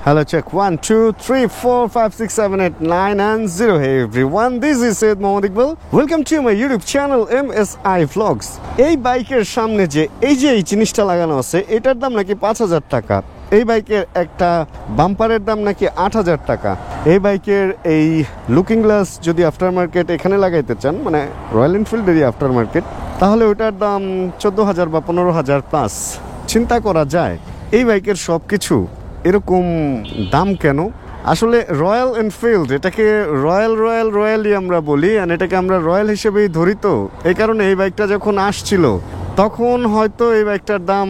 Hello, check 1, 2, 3, 4, 5, 6, 7, 8, 9, and 0. Hey everyone, this is Syed Mohammad Iqbal. Welcome to my YouTube channel MSI Vlogs. এই বাইকের সামনে যে এই জিনিসটা লাগানো আছে এটার দাম নাকি ৫,০০০ টাকা। এই বাইকের একটা বাম্পারের দাম নাকি ৮,০০০ টাকা। এই বাইকের এই লুকিং গ্লাস যদি আফটার মার্কেট এখানে লাগাইতে চান, মানে রয়্যাল এনফিল্ডেরই আফটার মার্কেট, তাহলে ওটার দাম ১৪,০০০ বা ১৫,০০০ প্লাস। চিন্তা করা যায় এই বাইকের সব কিছু এরকম দাম কেন? আসলে রয়্যাল এনফিল্ড এটাকে রয়্যালি আমরা বলি, আর এটাকে আমরা রয়্যাল হিসেবেই ধরি। তো এই কারণে এই বাইকটা যখন আসছিল তখন হয়তো এই বাইকটার দাম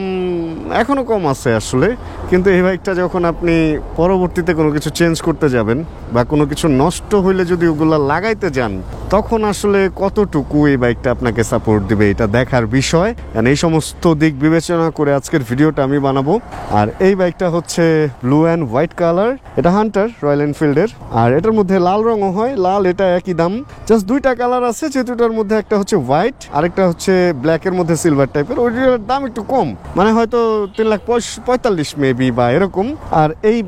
এখনও কম আছে আসলে, কিন্তু এই বাইকটা যখন আপনি পরবর্তীতে কোনো কিছু চেঞ্জ করতে যাবেন বা কোনো কিছু নষ্ট হইলে যদি ওগুলো লাগাইতে যান, তখন আসলে কতটুকু এই বাইকটা আপনাকে সাপোর্ট দিবে এটা দেখার বিষয়। আর এই সমস্ত দিক বিবেচনা করে আজকের ভিডিওটা আমি বানাবো। আর এই বাইকটা হচ্ছে ব্লু অ্যান্ড হোয়াইট কালার, এটা হান্টার রয়্যাল এনফিল্ডের। আর এটার মধ্যে লাল রঙও হয়, লাল এটা একই দাম, জাস্ট দুইটা কালার আছে, যেটার মধ্যে একটা হচ্ছে হোয়াইট আর একটা হচ্ছে ব্ল্যাকের মধ্যে সিলভার টাইপের। ওইটার দাম একটু কম, মানে হয়তো ৩,৪৫,০০০ মেবি বা এরকম। আর এই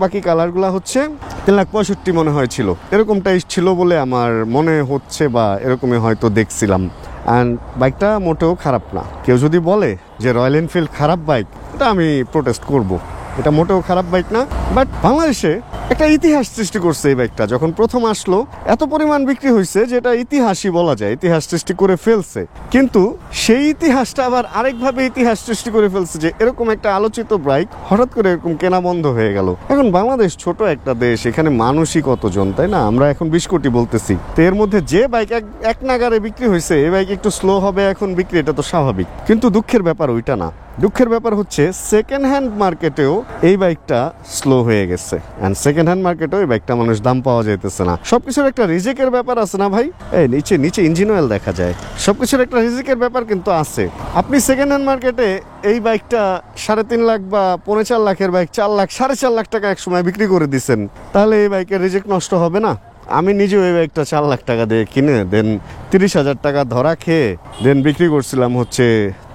বাকি কালারগুলো হচ্ছে ৩,৬৫,০০০ মনে হয়েছিল, এরকমটাই ছিল বলে আমার মনে হচ্ছে, বা এরকমই হয়তো দেখছিলাম। অ্যান্ড বাইকটা মোটেও খারাপ না। কেউ যদি বলে যে রয়্যাল এনফিল্ড খারাপ বাইক, এটা আমি প্রোটেস্ট করব। এটা মোটেও খারাপ বাইক না, বাট বাংলাদেশে একটা ইতিহাস সৃষ্টি করছে এই বাইকটা। যখন প্রথম আসলো এত পরিমাণ বিক্রি হয়েছে যেটা ইতিহাসই বলা যায়, ইতিহাস সৃষ্টি করে ফেলছে। কিন্তু সেই ইতিহাসটা আবার আরেকভাবে ইতিহাস সৃষ্টি করে ফেলছে যে এরকম একটা আলোচিত বাইক হঠাৎ করে এরকম কেনা বন্ধ হয়ে গেল। এখন বাংলাদেশ ছোট একটা দেশ, এখানে মানুষই কতজন, তাই না? আমরা এখন ২০ কোটি বলতেছি, তো এর মধ্যে যে বাইক এক নাগারে বিক্রি হয়েছে, এই বাইক একটু স্লো হবে এখন বিক্রি, এটা তো স্বাভাবিক। কিন্তু দুঃখের ব্যাপার ওইটা না, দুঃখের ব্যাপার হচ্ছে সেকেন্ড হ্যান্ড মার্কেটেও এই বাইকটা স্লো হয়ে গেছে। অ্যান্ড সেকেন্ড হ্যান্ড মার্কেটেও এই বাইকটা মানুষ দাম পাওয়া যাইতেছে না। সবকিছুর একটা রিজেকের ব্যাপার আছে না ভাই? এই নিচে ইঞ্জিন অয়েল দেখা যায়, সবকিছুর একটা রিজেকের ব্যাপার কিন্তু আছে। আপনি সেকেন্ড হ্যান্ড মার্কেটে এই বাইকটা ৩.৫ লাখ বা ৪.৫ লাখের বাইক ৪ লাখ ৪.৫ লাখ টাকা এক সময় বিক্রি করে দিচ্ছেন, তাহলে এই বাইকের রিজেক নষ্ট হবে না? আমি নিজেও এই বাইকটা ৪ লাখ টাকা দিয়ে কিনে দেন ৩০,০০০ টাকা ধরা খেয়ে দেন বিক্রি করছিলাম হচ্ছে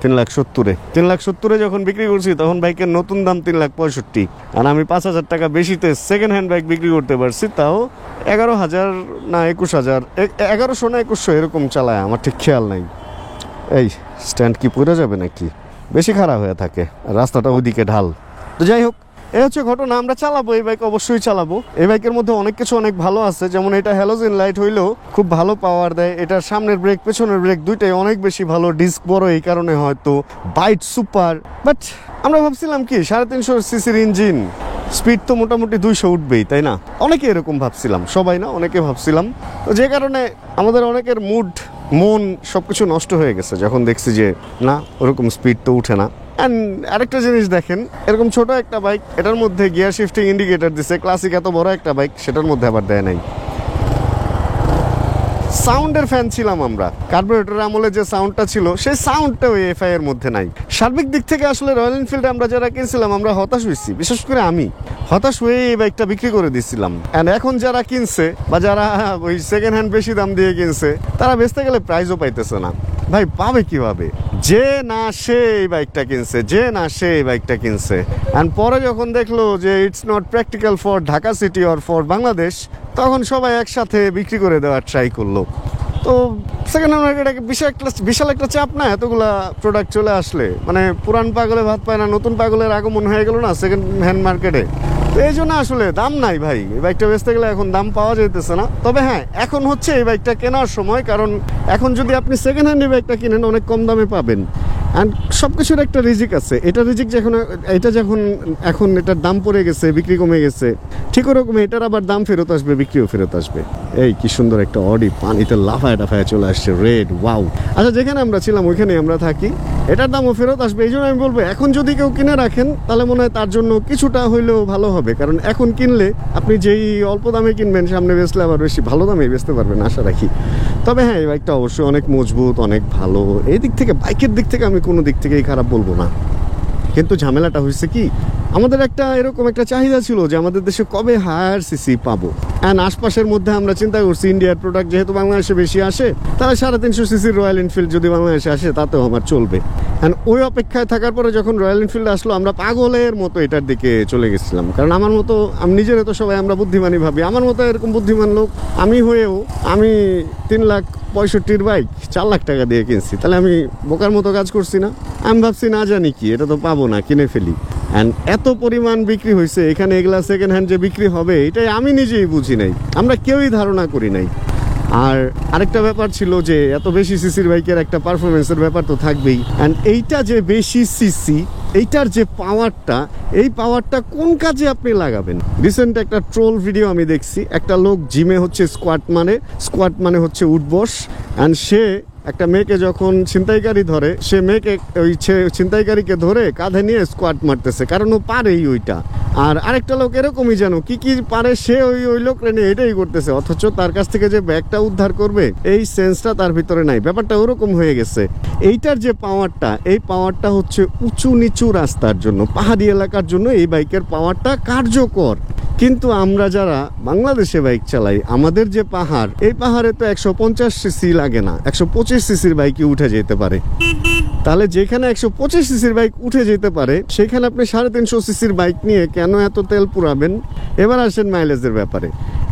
৩,৭০,০০০-এ। ৩,৭০,০০০-এ যখন বিক্রি করছি তখন বাইকের নতুন দাম ৩,৬৫,০০০, আর আমি ৫,০০০ টাকা বেশিতে সেকেন্ড হ্যান্ড বাইক বিক্রি করতে পারছি, তাও ১১,০০০ না ২১,০০০, ১১০০ না ২১০০ এরকম চালায়, আমার ঠিক খেয়াল নাই। এই স্ট্যান্ড কি পড়ে যাবে নাকি? বেশি খারাপ হয়ে থাকে, রাস্তাটা ওইদিকে ঢাল। তো যাই হোক, এই হচ্ছে ঘটনা। আমরা চালাবো এই বাইক, অবশ্যই চালাবো। এই বাইকের মধ্যে অনেক কিছু অনেক ভালো আছে, যেমন এটা হ্যালোজেন লাইট হইলেও খুব ভালো পাওয়ার দেয়। এটার সামনের ব্রেক পেছনের ব্রেক দুইটাই অনেক বেশি ভালো, ডিস্ক বড়, এই কারণে হয়তো বাইট সুপার। বাট আমরা ভাবছিলাম কি ৩৫০ সিসির ইঞ্জিন, স্পিড তো মোটামুটি ২০০ উঠবেই, তাই না? অনেকে এরকম ভাবছিলাম, সবাই না, অনেকে ভাবছিলাম। তো যে কারণে আমাদের অনেকের মন সবকিছু নষ্ট হয়ে গেছে যখন দেখছি যে না, ওরকম স্পিড তো উঠে না। আরেকটা জিনিস দেখেন, এরকম ছোট একটা বাইক, এটার মধ্যে গিয়ার শিফটিং ইন্ডিকেটর দিছে। ক্লাসিক এত বড় একটা বাইক, সেটার মধ্যে আবার দেয় নাই। সাউন্ডের ফ্যান ছিলাম আমরা, কার্বোরেটরের আমলে যে সাউন্ডটা ছিল সেই সাউন্ডটা ওই এফআই এর মধ্যে নাই। সার্বিক দিক থেকে আসলে রয়্যাল এনফিল্ডে আমরা যারা কিনছিলাম আমরা হতাশ হয়েছি, বিশেষ করে আমি হতাশ হয়ে এই বাইকটা বিক্রি করে দিয়েছিলাম। অ্যান্ড এখন যারা কিনছে বা যারা ওই সেকেন্ড হ্যান্ড বেশি দাম দিয়ে কিনছে, তারা বেচতে গেলে প্রাইজও পাইতেছে না। ভাই পাবে কিভাবে? যে না সে এই বাইকটা কিনছে অ্যান্ড পরে যখন দেখলো যে it's not practical for Dhaka city or for Bangladesh, তখন সবাই একসাথে বিক্রি করে দেওয়ার ট্রাই করলো। তো সেকেন্ড হ্যান্ড মার্কেটে বিশাল একটা চাপ না, এতগুলা প্রোডাক্ট চলে আসলে, মানে পুরান পাগলে ভাত পায় না, নতুন পাগলের আগমন হয়ে গেল না সেকেন্ড হ্যান্ড মার্কেটে। তো এই জন্য আসলে দাম নাই ভাই, এই বাইকটা বেচতে গেলে এখন দাম পাওয়া যেতেছে না। তবে হ্যাঁ, এখন হচ্ছে এই বাইকটা কেনার সময়, কারণ এখন যদি আপনি সেকেন্ড হ্যান্ড এই বাইকটা কিনেন অনেক কম দামে পাবেন। অ্যান্ড সব কিছুর একটা রিজিক আছে। এটা রিজিক যখন এখন এটার দাম পড়ে গেছে, বিক্রি কমে গেছে, ঠিক ওরকম এটার আবার দাম ফেরত আসবে, বিক্রিও ফেরত আসবে। এই কি সুন্দর একটা অডি পানিতে লাফায় চলে আসছে, রেড, ওয়াও। আচ্ছা, যেখানে আমরা ছিলাম ওইখানে আমরা থাকি, এটার দামও ফেরত আসবে। এই জন্য আমি বলবো এখন যদি কেউ কিনে রাখেন তাহলে মনে হয় তার জন্য কিছুটা হইলেও ভালো হবে, কারণ এখন কিনলে আপনি যেই অল্প দামে কিনবেন, সামনে বেচলে আবার বেশি ভালো দামে বেচতে পারবেন আশা রাখি। তবে হ্যাঁ, এই বাইকটা অবশ্যই অনেক মজবুত, অনেক ভালো। এই দিক থেকে, বাইকের দিক থেকে আমি কোনো দিক থেকেই খারাপ বলবো না। কিন্তু ঝামেলাটা হয়েছে কি, আমাদের একটা এরকম একটা চাহিদা ছিল যে আমাদের দেশে কবে হায়ার সিসি পাবো। অ্যান্ড আশপাশের মধ্যে আমরা চিন্তা করছি ইন্ডিয়ার প্রোডাক্ট যেহেতু বাংলাদেশে বেশি আসে, তাহলে 350 সিসির রয়্যাল এনফিল্ড যদি বাংলাদেশে আসে তাতেও আমার চলবে। অ্যান্ড ওই অপেক্ষায় থাকার পরে যখন রয়্যাল এনফিল্ড আসলো, আমরা পাগলের মতো এটার দিকে চলে গেছিলাম। কারণ আমার মতো, আমি নিজের তো সবাই আমরা বুদ্ধিমানই ভাবি, আমার মতো এরকম বুদ্ধিমান লোক আমি হয়েও আমি 3,65,000 বাইক 4 লাখ টাকা দিয়ে কিনছি, তাহলে আমি বোকার মতো কাজ করছি না? আমি ভাবছি না জানি কি, এটা তো পাবো না, কিনে ফেলি। অ্যান্ড এত পরিমাণ বিক্রি হয়েছে এখানে, এগুলা সেকেন্ড হ্যান্ড যে বিক্রি হবে এটাই আমি নিজেই বুঝি নাই, আমরা কেউই ধারণা করি নাই। আর আরেকটা ব্যাপার ছিল যে এত বেশি সিসির বাইকের একটা পারফরমেন্সের ব্যাপার তো থাকবেই। অ্যান্ড এইটা যে বেশি সিসি, এইটার যে পাওয়ারটা, এই পাওয়ারটা কোন কাজে আপনি লাগাবেন? রিসেন্ট একটা ট্রোল ভিডিও আমি দেখছি, একটা লোক জিমে হচ্ছে স্কোয়াট মানে হচ্ছে উঠবস। অ্যান্ড সে একটা মেয়েকে যখন ছিনতাইকারী ধরে, সে মেয়েকে ওই ছিনতাইকারীকে ধরে কাঁধে নিয়ে স্কোয়াট মারতেছে, কারণ ও পারেই ওইটা। আর আরেকটা লোক এরকমই যেন কি কি পারে, সে ওই লোক নিয়ে এটাই করতেছে, অথচ তার কাছ থেকে যে ব্যাগটা উদ্ধার করবে এই সেন্সটা তার ভিতরে নাই। ব্যাপারটা ওরকম হয়ে গেছে। এইটার যে পাওয়ারটা, এই পাওয়ারটা হচ্ছে উঁচু নিচু রাস্তার জন্য, পাহাড়ি এলাকার জন্য এই বাইকের পাওয়ারটা কার্যকর। কিন্তু আমরা যারা বাংলাদেশে বাইক চালাই, আমাদের যে পাহাড়, এই পাহাড়ে তো 150 সিসি লাগে না, 125 সিসির বাইকই উঠে যেতে পারে। তাহলে যেখানে 125 সিসির বাইক উঠে যেতে পারে, সেখানে আপনি 350 সিসির বাইক নিয়ে কেন এত তেল পুরাবেন? এবার আসেন মাইলেজের ব্যাপারে।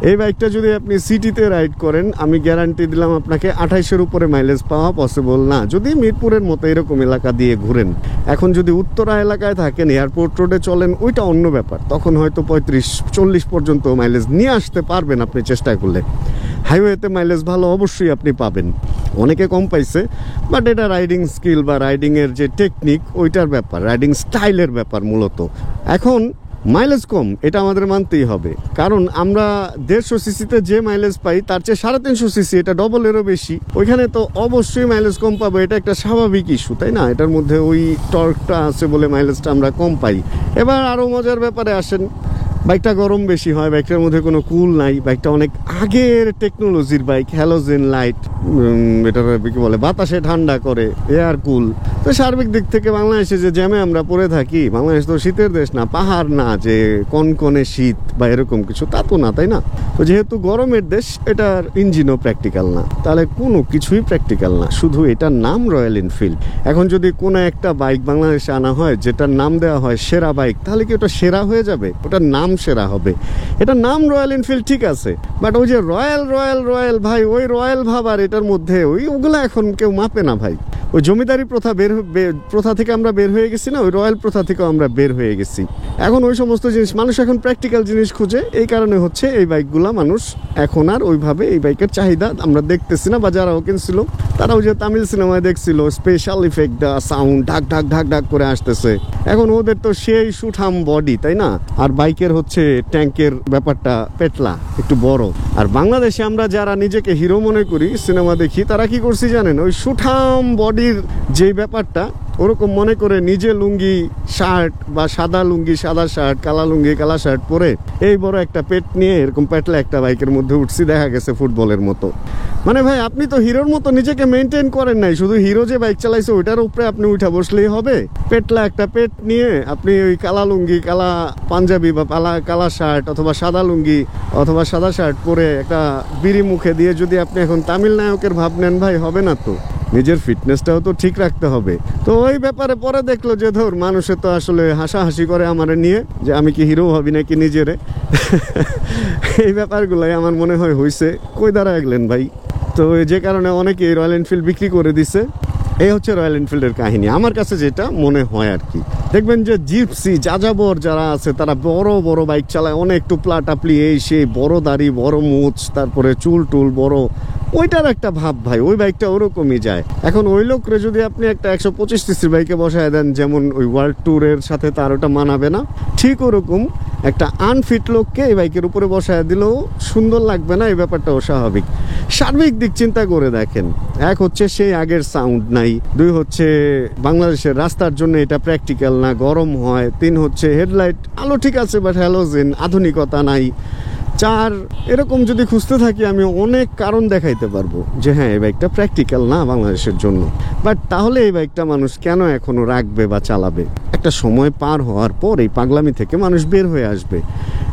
এই বাইকটা যদি আপনি সিটিতে রাইড করেন, আমি গ্যারান্টি দিলাম আপনাকে 28-এর উপরে মাইলেজ পাওয়া পসিবল না, যদি মিরপুরের মতো এরকম এলাকা দিয়ে ঘুরেন। এখন যদি উত্তরা এলাকায় থাকেন, এয়ারপোর্ট রোডে চলেন, ওইটা অন্য ব্যাপার, তখন হয়তো 35-40 পর্যন্ত মাইলেজ নিয়ে আসতে পারবেন আপনি চেষ্টা করলে। হাইওয়েতে মাইলেজ ভালো অবশ্যই আপনি পাবেন, অনেকে কম পাইছে, বাট এটা রাইডিং স্কিল বা রাইডিংয়ের যে টেকনিক, ওইটার ব্যাপার, রাইডিং স্টাইলের ব্যাপার মূলত। এখন মাইলেজ কম, এটা আমাদের মানতেই হবে, কারণ আমরা 150 সিসিতে যে মাইলেজ পাই তার চেয়ে 350 সিসি, এটা ডবলেরও বেশি, ওইখানে তো অবশ্যই মাইলেজ কম পাবো, এটা একটা স্বাভাবিক ইস্যু, তাই না? এটার মধ্যে ওই টর্কটা আছে বলে মাইলেজটা আমরা কম পাই। এবার আরও মজার ব্যাপারে আসেন, বাইকটা গরম বেশি হয়, বাইকটার মধ্যে কোনো কুল নাই, বাইকটা অনেক আগের টেকনোলজির বাইক, হ্যালোজেন লাইট, এটার কি বলে, বাতাসে ঠান্ডা করে, এয়ার কুল। তো সার্বিক দিক থেকে বাংলাদেশে যে জ্যামে আমরা পড়ে থাকি, বাংলাদেশ তো শীতের দেশ না, পাহাড় না যে কনকনে শীত বা এরকম কিছু, তা তো না, তাই না? তো যেহেতু গরমের দেশ, এটার ইঞ্জিনও প্র্যাকটিক্যাল না, তাহলে কোনো কিছুই প্র্যাকটিক্যাল না, শুধু এটার নাম রয়্যাল এনফিল্ড। এখন যদি কোনো একটা বাইক বাংলাদেশে আনা হয় যেটার নাম দেওয়া হয় সেরা বাইক, তাহলে কি ওটা সেরা হয়ে যাবে? ওটার নাম সেরা হবে। এটার নাম রয়্যাল এনফিল্ড ঠিক আছে, বাট ওই যে রয়্যাল রয়্যাল রয়্যাল ভাই, ওই রয়্যাল ভাবার এটার মধ্যে ওগুলো এখন কেউ মাপে না ভাই। ওই জমিদারি প্রথা থেকে আমরা বের হয়ে গেছি না, ওই রয়্যাল প্রথা থেকেও আমরা বের হয়ে গেছি। এখন ওই সমস্ত জিনিস মানুষ এখন প্র্যাকটিক্যাল জিনিস খুঁজে, এই কারণে হচ্ছে এই বাইকগুলা মানুষ এখন আর ওইভাবে এই বাইকের চাহিদা আমরা দেখতেছি না। বা যারাও কিনছিল তারাও যে তামিল সিনেমায় দেখছিল স্পেশাল ইফেক্ট দেওয়া সাউন্ড, ঢাক ঢাক ঢাক ঢাক করে আসতেছে, এখন ওদের তো সেই সুঠাম বডি, তাই না? আর বাইকের হচ্ছে ট্যাঙ্কের ব্যাপারটা পেটলা, একটু বড়। আর বাংলাদেশে আমরা যারা নিজেকে হিরো মনে করি, সিনেমা দেখি, তারা কি করছি জানেন? ওই সুঠাম বডির যে ব্যাপারটা, ওরকম মনে করে নিজে লুঙ্গি শার্ট বা সাদা লুঙ্গি সাদা শার্ট, কালা লুঙ্গি কালা শার্ট পরে এই বড় একটা পেট নিয়ে এরকম পেটলা একটা বাইকের মধ্যে উঠছি, দেখা গেছে ফুটবলের মতো। মানে ভাই, আপনি তো হিরোর মতো নিজেকে মেনটেন করেন নাই, শুধু হিরো যে বাইক চালাইছে ওইটার উপরে আপনি উঠা বসলেই হবে? পেটলা একটা পেট নিয়ে আপনি ওই কালা লুঙ্গি, কালা পাঞ্জাবি বা কালা শার্ট অথবা সাদা লুঙ্গি অথবা সাদা শার্ট পরে একটা বিড়ি মুখে দিয়ে যদি আপনি এখন তামিল নায়কের ভাব নেন, ভাই হবে না তো। নিজের ফিটনেসটাও তো ঠিক রাখতে হবে। তো ওই ব্যাপারে পরে দেখলো যে ধর মানুষে তো আসলে হাসাহাসি করে আমারে নিয়ে, যে আমি কি হিরো ভাবি নাকি নিজেরে। এই ব্যাপারগুলাই আমার মনে হয় হয়েছে, কই দাঁড়ায় গেলেন ভাই। তো যে কারণে অনেকে রয়্যাল এনফিল্ড বিক্রি করে দিছে। এই হচ্ছে রয়্যাল এনফিল্ডের কাহিনী, আমার কাছে যেটা মনে হয় আর কি। দেখবেন যে জিপসি যাযাবর যারা আছে তারা বড় বড় বাইক চালায়, অনেক টুপলা টাপলি, এই সেই বড় দাড়ি, বড় মুছ, তারপরে চুল টুল বড়, ওইটার একটা ভাব ভাই, ওই বাইকটা ওরকমই যায়। এখন ওই লোকরে যদি আপনি একটা 125 সিসির বাইকে বসায় দেন, যেমন ওই ওয়ার্ল্ড ট্যুরের সাথে তার ওটা মানাবে না, ঠিক ওরকম একটা আনফিট লোককে এই বাইকের উপরে বসায় দিলেও সুন্দর লাগবে না, এই ব্যাপারটা অস্বাভাবিক। সার্বিক দিক চিন্তা করে দেখেন, এক হচ্ছে সেই আগের সাউন্ড নাই, দুই হচ্ছে বাংলাদেশের রাস্তার জন্য এটা প্র্যাকটিক্যাল না, গরম হয়, তিন হচ্ছে হেডলাইট আলো ঠিক আছে বাট হ্যালোজেন, আধুনিকতা নাই। 4 এরকম যদি খুঁজতে থাকি আমি অনেক কারণ দেখাইতে পারবো যে হ্যাঁ এই বাইকটা প্র্যাকটিক্যাল না বাংলাদেশের জন্য। বাট তাহলে এই বাইকটা মানুষ কেন এখনো রাখবে বা চালাবে? একটা সময় পার হওয়ার পর এই পাগলামি থেকে মানুষ বের হয়ে আসবে।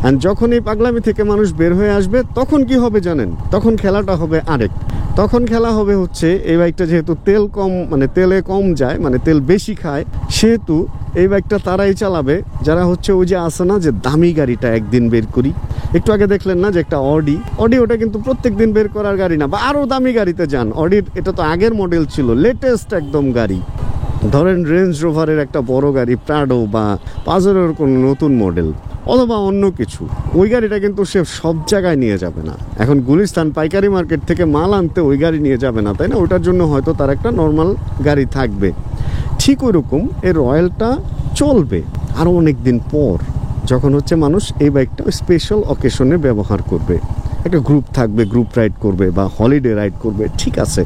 অ্যান্ড যখন এই পাগলামি থেকে মানুষ বের হয়ে আসবে তখন কি হবে জানেন? তখন খেলাটা হবে আরেক। তখন খেলা হবে হচ্ছে এই বাইকটা যেহেতু তেল কম, মানে তেলে কম যায়, মানে তেল বেশি খায়, সেহেতু এই বাইকটা তারাই চালাবে যারা হচ্ছে ওই যে আসে না যে দামি গাড়িটা একদিন বের করি। একটু আগে দেখলেন না যে একটা অডি, ওটা কিন্তু প্রত্যেক দিন বের করার গাড়ি না, বা আরো দামি গাড়িতে যান। অডির এটা তো আগের মডেল ছিল, লেটেস্ট একদম গাড়ি। ধরেন রেঞ্জ রোভারের একটা বড় গাড়ি, প্রাডো বা পাজেরোর কোনো নতুন মডেল অথবা অন্য কিছু, ওই গাড়িটা কিন্তু সে সব জায়গায় নিয়ে যাবে না। এখন গুলিস্তান পাইকারি মার্কেট থেকে মাল আনতে ওই গাড়ি নিয়ে যাবে না, তাই না? ওটার জন্য হয়তো তার একটা নর্মাল গাড়ি থাকবে। ঠিক ওই রকম এই রয়্যালটা চলবে আরও অনেক দিন পর, যখন হচ্ছে মানুষ এই বাইকটা স্পেশাল অকেশনে ব্যবহার করবে। একটা গ্রুপ থাকবে, গ্রুপ রাইড করবে বা হলিডে রাইড করবে, ঠিক আছে।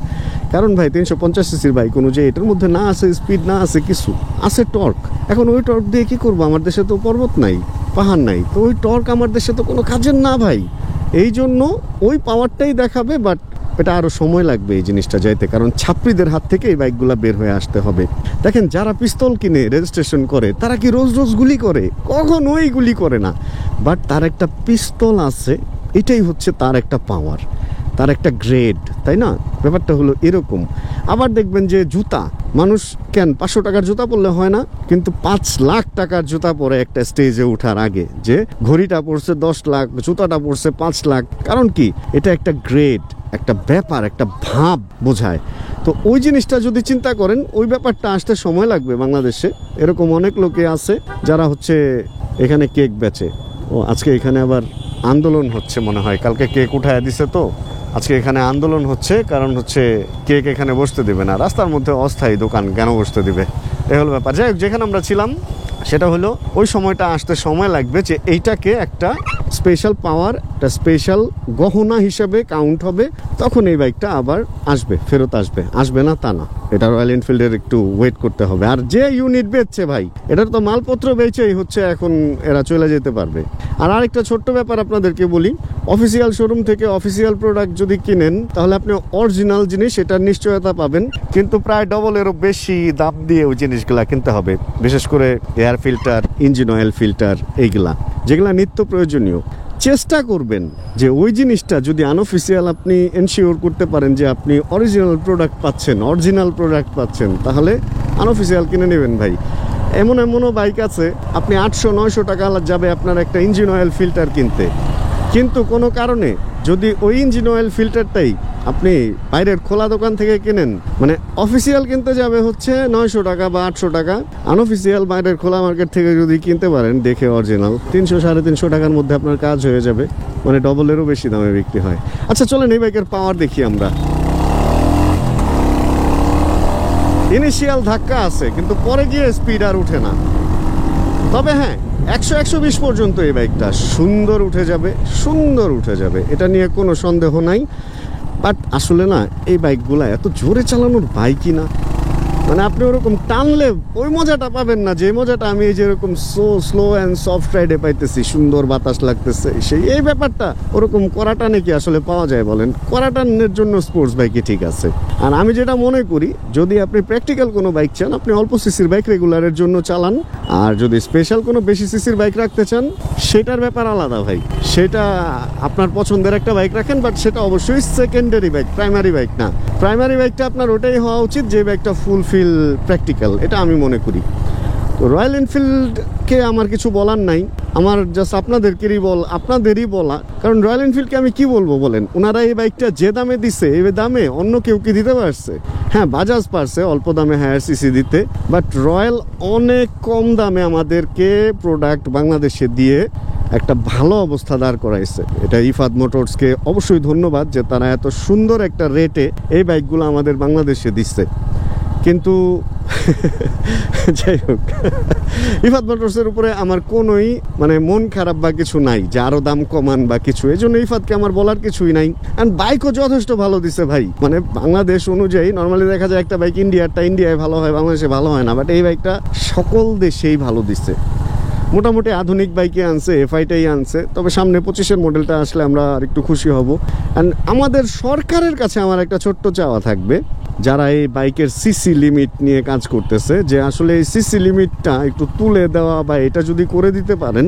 কারণ ভাই 350 সিসির বাইক অনুযায়ী এটার মধ্যে না আছে স্পিড, না আছে কিছু, আছে টর্ক। এখন ওই টর্ক দিয়ে কি করবো? আমার দেশে তো পর্বত নাই, পাহাড় নাই, তো ওই টর্ক আমার দেশে তো কোনো কাজের না ভাই। এই জন্য ওই পাওয়ারটাই দেখাবে, বাট এটা আরও সময় লাগবে এই জিনিসটা যাইতে, কারণ ছাত্রীদের হাত থেকে এই বাইকগুলো বের হয়ে আসতে হবে। দেখেন, যারা পিস্তল কিনে রেজিস্ট্রেশন করে তারা কি রোজ রোজ গুলি করে? কখনোই গুলি করে না। বাট তার একটা পিস্তল আছে, এটাই হচ্ছে তার একটা পাওয়ার, তার একটা গ্রেড, তাই না? ব্যাপারটা হলো এরকম। আবার দেখবেন যে জুতা, মানুষ কেন 500 টাকার জুতা পরলে হয় না, কিন্তু 5 লাখ টাকার জুতা পরে একটা স্টেজে ওঠার আগে, যে ঘড়িটা পড়ছে 10 লাখ, জুতাটা পড়ছে 5 লাখ। কারণ কি? এটা একটা গ্রেড, একটা ব্যাপার, একটা ভাব বোঝায়। তো ওই জিনিসটা যদি চিন্তা করেন, ওই ব্যাপারটা আসতে সময় লাগবে বাংলাদেশে। এরকম অনেক লোকে আছে যারা হচ্ছে এখানে কেক বেচে। ও আজকে এখানে আবার আন্দোলন হচ্ছে মনে হয়, কালকে কেক উঠায় দিছে, তো আজকে এখানে আন্দোলন হচ্ছে, কারণ হচ্ছে কেক এখানে বসতে দিবে না। রাস্তার মধ্যে অস্থায়ী দোকান কেন বসতে দিবে? এ হলো ব্যাপার। যাই হোক, যেখানে আমরা ছিলাম সেটা হলো ওই সময়টা আসতে সময় লাগবে, যে এইটাকে একটা স্পেশাল পাওয়ার, একটা স্পেশাল গহনা হিসাবে কাউন্ট হবে, তখন এই বাইকটা আবার আসবে, ফেরত আসবে। আসবে না তা না, এটা রয়্যাল এনফিল্ডের একটু ওয়েট করতে হবে। আর যে ইউনিট বেচছে ভাই, এটার তো মালপত্র বেচেই হচ্ছে এখন এরা চলে যেতে পারবে। আর আরেকটা ছোট্ট ব্যাপার আপনাদেরকে বলি, অফিসিয়াল শোরুম থেকে অফিসিয়াল প্রোডাক্ট যদি কিনেন, তাহলে আপনি অরিজিনাল জিনিস এটার নিশ্চয়তা পাবেন, কিন্তু প্রায় ডবলেরও বেশি দাম দিয়ে ওই জিনিসগুলা কিনতে হবে। বিশেষ করে air filter, engine oil filter, এইগুলা যেগুলা নিত্য প্রয়োজনীয়। চেষ্টা করবেন যে ওই জিনিসটা যদি আনঅফিসিয়াল আপনি এনশিওর করতে পারেন যে আপনি অরিজিনাল প্রোডাক্ট পাচ্ছেন, অরিজিনাল প্রোডাক্ট পাচ্ছেন, তাহলে আনঅফিসিয়াল কিনে নেবেন ভাই। এমনও বাইক আছে আপনি 800-900 টাকা যাবে আপনার একটা ইঞ্জিন অয়েল ফিল্টার কিনতে, কিন্তু কোনো কারণে যদি ওই ইঞ্জিন অয়েল ফিল্টারটাই আপনি বাইরের খোলা দোকান থেকে কেনেন, মানে অফিসিয়াল কিনতে যাবে হচ্ছে 900 টাকা বা 800 টাকা, আনঅফিসিয়াল বাইরের খোলা মার্কেট থেকে যদি কিনতে পারেন দেখে অরিজিনাল, 300-350 টাকার মধ্যে আপনার কাজ হয়ে যাবে, মানে ডবলেরও বেশি দামে বিক্রি হয়। আচ্ছা চলেন এই বাইকের পাওয়ার দেখি আমরা। ইনিশিয়াল ধাক্কা আছে, কিন্তু পরে গিয়ে স্পিড আর উঠে না। তবে হ্যাঁ, 100-120 পর্যন্ত এই বাইকটা সুন্দর উঠে যাবে, এটা নিয়ে কোনো সন্দেহ নাই। বাট আসলে না, এই বাইকগুলা এত জোরে চালানোর বাইকই না, মানে আপনি ওরকম টানলে ওই মজাটা পাবেন না, যে মজাটা আমি এই যেরকম স্লো অ্যান্ড সফট রাইডে পাইতেছি, সুন্দর বাতাস লাগতেছে, এই ব্যাপারটা ওরকম কড়া টানে কি আসলে পাওয়া যায় বলেন? কড়া টানের জন্য স্পোর্টস বাইকই ঠিক আছে। আর আমি যেটা মনে করি, যদি আপনি প্র্যাকটিক্যাল কোনো বাইক চান, আপনি অল্প সিসির বাইক রেগুলারের জন্য চালান। আর যদি স্পেশাল কোনো বেশি সিসির বাইক রাখতে চান, সেটার ব্যাপার আলাদা ভাই, সেটা আপনার পছন্দের একটা বাইক রাখেন, বাট সেটা অবশ্যই সেকেন্ডারি বাইক, প্রাইমারি বাইক না। প্রাইমারি বাইকটা আপনার ওটাই হওয়া উচিত যে বাইকটা ফুলফিল প্র্যাকটিক্যাল, এটা আমি মনে করি। তো রয়্যাল এনফিল্ডকে আমার কিছু বলার নাই, আমার জাস্ট আপনাদেরই বলা। কারণ রয়্যাল এনফিল্ডকে আমি কি বলবো বলেন? ওনারা এই বাইকটা যে দামে দিছে, এই দামে অন্য কেউ কি দিতে পারছে? হ্যাঁ, বাজাজ পারছে অল্প দামে হায়ার সিসি দিতে, বাট রয়্যাল অনেক কম দামে আমাদেরকে প্রোডাক্ট বাংলাদেশে দিয়ে একটা ভালো অবস্থা দাঁড় করাইছে। এটা ইফাদ মোটরসকে অবশ্যই ধন্যবাদ, যে তারা এত সুন্দর একটা রেটে এই বাইকগুলো আমাদের বাংলাদেশে দিচ্ছে। কিন্তু যাই হোক, ইফাদ মোটরসের উপরে আমার কোনোই মানে মন খারাপ বা কিছু নাই যে আরো দাম কমান বা কিছু, এই জন্য ইফাদকে আমার বলার কিছুই নাই। এন্ড বাইকও যথেষ্ট ভালো দিছে ভাই, মানে বাংলাদেশ অনুযায়ী নর্মালি দেখা যায় একটা বাইক ইন্ডিয়ায় ভালো হয়, বাংলাদেশে ভালো হয় না, বাট এই বাইকটা সকল দেশেই ভালো দিচ্ছে। মোটামুটি আধুনিক বাইকে আনছে, এফআইটাই আনছে। তবে সামনে 25-এর মডেলটা আসলে আমরা আর একটু খুশি হব। অ্যান্ড আমাদের সরকারের কাছে আমার একটা ছোট্ট চাওয়া থাকবে, যারা এই বাইকের সিসি লিমিট নিয়ে কাজ করতেছে, যে আসলে এই সিসি লিমিটটা একটু তুলে দেওয়া বা এটা যদি করে দিতে পারেন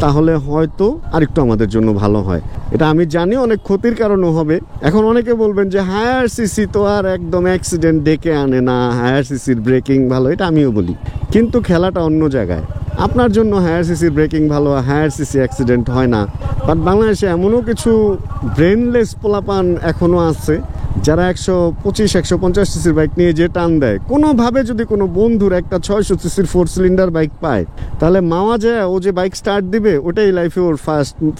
তাহলে হয়তো আরেকটু আমাদের জন্য ভালো হয়। এটা আমি জানি অনেক ক্ষতির কারণও হবে। এখন অনেকে বলবেন যে হায়ার সিসি তো আর একদম অ্যাক্সিডেন্ট ডেকে আনে না, হায়ার সিসির ব্রেকিং ভালো, এটা আমিও বলি, কিন্তু খেলাটা অন্য জায়গায়। আপনার জন্য হায়ার সিসির ব্রেকিং ভালো, হায়ার সিসি অ্যাক্সিডেন্ট হয় না। বাট বাংলাদেশে এমনও কিছু ব্রেনলেস পোলাপান এখনও আছে যারা 125-150 সিসির বাইক নিয়ে যে টান দেয়, কোনোভাবে যদি কোনো বন্ধুর একটা 600 সিসির 4 সিলিন্ডার বাইক পায় তাহলে মাওয়া যায় ও যে বাইক স্টার্ট দিবে ওটাই লাইফে ওর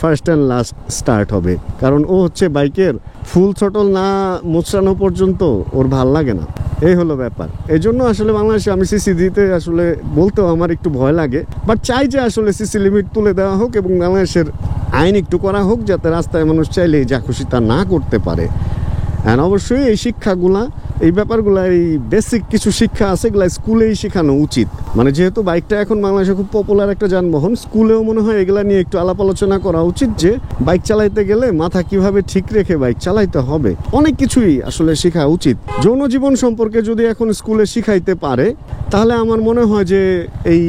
ফার্স্ট অ্যান্ড লাস্ট স্টার্ট হবে। কারণ ও হচ্ছে বাইকের ফুল থ্রটল না মোচড়ানো পর্যন্ত ওর ভাল লাগে না। এই হলো ব্যাপার। এই জন্য আসলে বাংলাদেশে আমি সিসি দিতে আসলে বলতেও আমার একটু ভয় লাগে। বাট চাই যে আসলে সিসি লিমিট তুলে দেওয়া হোক এবং বাংলাদেশের আইন একটু করা হোক, যাতে রাস্তায় মানুষ চাইলেই যা খুশি তা না করতে পারে। অ্যান্ড অবশ্যই এই শিক্ষাগুলা, এই ব্যাপারগুলা, এই বেসিক কিছু শিক্ষা আছে, এগুলা স্কুলেই শেখানো উচিত। মানে যেহেতু বাইকটা এখন বাংলাদেশে খুব পপুলার একটা যানবাহন, স্কুলেও মনে হয় এগুলা নিয়ে একটু আলাপ আলোচনা করা উচিত, যে বাইক চালাইতে গেলে মাথা কিভাবে ঠিক রেখে বাইক চালাইতে হবে। অনেক কিছুই আসলে শেখা উচিত। যৌন জীবন সম্পর্কে যদি এখন স্কুলে শিখাইতে পারে তাহলে আমার মনে হয় যে এই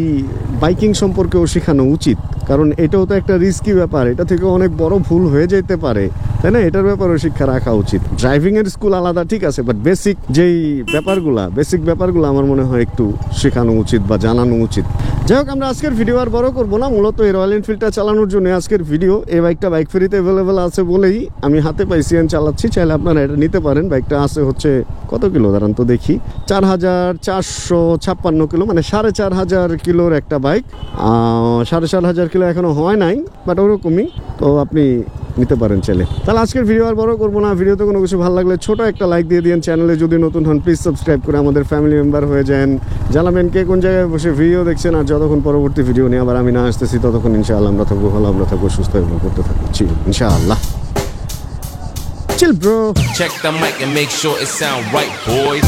বাইকিং সম্পর্কেও শেখানো উচিত। কারণ এটাও তো একটা রিস্কি ব্যাপার, এটা থেকে অনেক বড় ভুল হয়ে যেতে পারে, তাই না? এটার ব্যাপারেও শিক্ষা রাখা উচিত। ড্রাইভিংয়ের স্কুল আলাদা, ঠিক আছে, বাট বেসিক ব্যাপারগুলো আমার মনে হয় একটু শেখানো উচিত বা জানানো উচিত। যাই হোক, আমরা আজকের ভিডিও আর বড় করবো না। মূলত এই রয়্যাল এনফিল্ডটা চালানোর জন্য আজকের ভিডিও। এই বাইকটা বাইক ফেরিতে অ্যাভেলেবেল আছে বলেই আমি হাতে পাইছি আমি চালাচ্ছি। চাইলে আপনারা এটা নিতে পারেন। বাইকটা আছে হচ্ছে কত কিলো দাঁড়ান তো দেখি, 4456 কিলো, মানে 4500 কিলোর একটা বাইক। 4500 কিলো এখনো হয় নাই, বাট ওরকমই। তো আপনি নিতে পারেন চাইলে। তাহলে আজকের ভিডিও আর বড় করবো না। ভিডিওতে কোনো কিছু ভালো লাগলে ছোট একটা লাইক দিয়ে দিন। চ্যানেলে যদি নতুন হন প্লিজ সাবস্ক্রাইব করে আমাদের ফ্যামিলি মেম্বার হয়ে যান। জানাবেন কে কোন জায়গায় বসে ভিডিও দেখছেন। আর যতক্ষণ পরবর্তী ভিডিও নিয়ে আবার আমি না আসতেছি ততক্ষণ ইনশাআল্লাহ আমরা থাকবো ভালো, আমরা থাকবো সুস্থ এবং করতে থাকবো চিল ইনশাআল্লাহ। Chill bro. Check the mic and make sure it sound right, boys.